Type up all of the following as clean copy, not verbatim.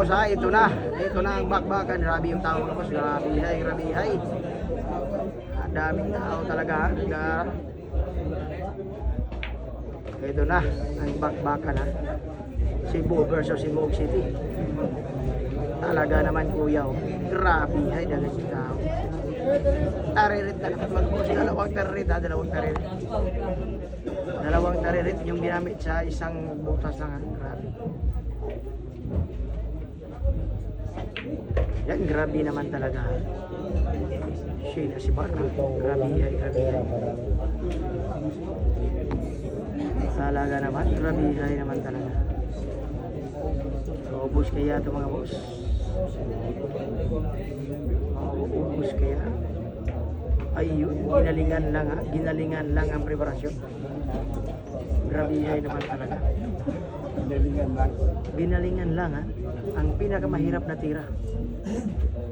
boss ha, ito na. Ito na ang bakbakan. Grabe yung tao mga boss. Grabe hay, grabe hay. Ang daming tao talaga ha. Ito na ang bakbakan ha. Cebu versus Cebu City. Talaga naman kuya oh. Grabe hay, dagat yung tao. Taririt na mga boss. Dalawang taririt ha, dalawang taririt. Dalawang taririt yung ginamit sa isang butas lang ha. Grabe. Yan, grabe naman talaga. Shane Asibar. Grabe yan, grabe yan. Talaga naman, grabe yan naman talaga. Ubus kaya ito mga boss. Ubus kaya. Ayun, ginalingan lang ang preparasyon. Grabe yan naman talaga. Ginalingan lang ha. Ang pinakamahirap na tira.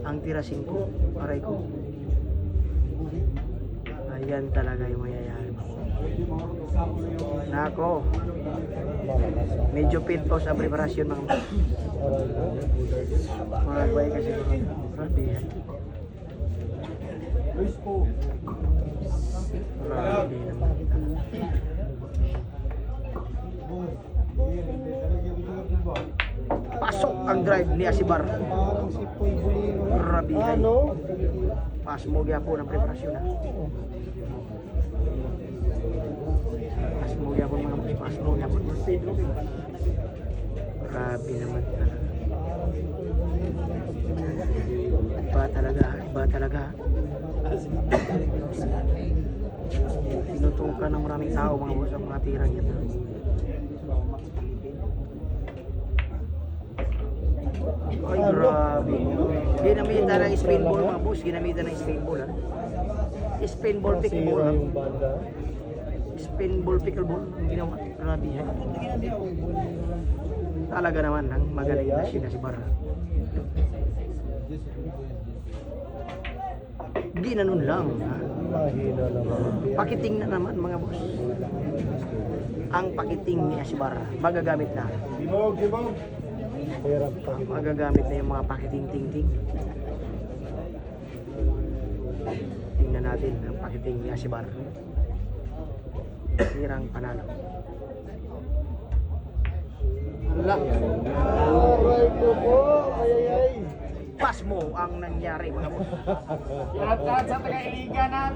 Ang tira 5, aray ko. Ayan talaga yung mayayari. Nako. Medyo pintos ang preparasyon mga buhay kasi grabe yan. Grabe naman kita. Pasok ang drive ni Asibar. Rabihay. Pasmo gyapon ang preparasyon na. Pasmo gyapon mga boss, pasmo gyapon. Grabe naman talaga. Iba talaga. Tinutukan ng maraming tao mga boss ang mga tira niya. Ay, grabe. Ginamitan ng spin ball mga boss. Ginamitan ng spin ball ha. Spin ball, pickleball ha. Spin ball, pickleball. Ang ginawa. Grabe ha. Talaga naman ang magaling na siya si Barra. Ginanon lang ha. Pakiting na naman mga boss. Ang pakiting ni Asibar magagamit na. Magagamit na yung mga pakiting-ting-ting. Tingnan natin ang pakiting ni Asibar. Hirang panalo. Pas mo ang nangyari mga boss. Shoutout sa Taga-Iligan na.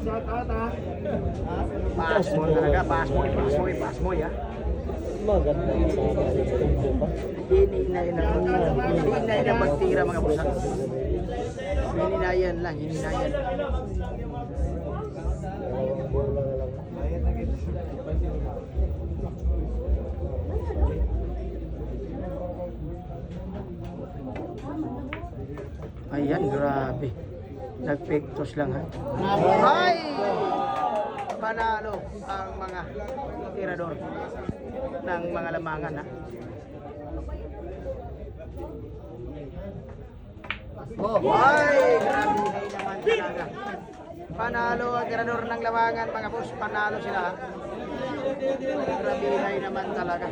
Shoutout ha. Pas mo talaga, pas mo ya. Maganda yung sama. Hininay na magtira mga boss. Hininayan lang. Ayan, grabe. Nagpektos lang ha. Ay! Panalo ang mga tirador ng mga lamangan ha. Ay! Grabe naman talaga. Panalo ang tirador ng lamangan mga boss. Panalo sila ha. Grabe naman talaga.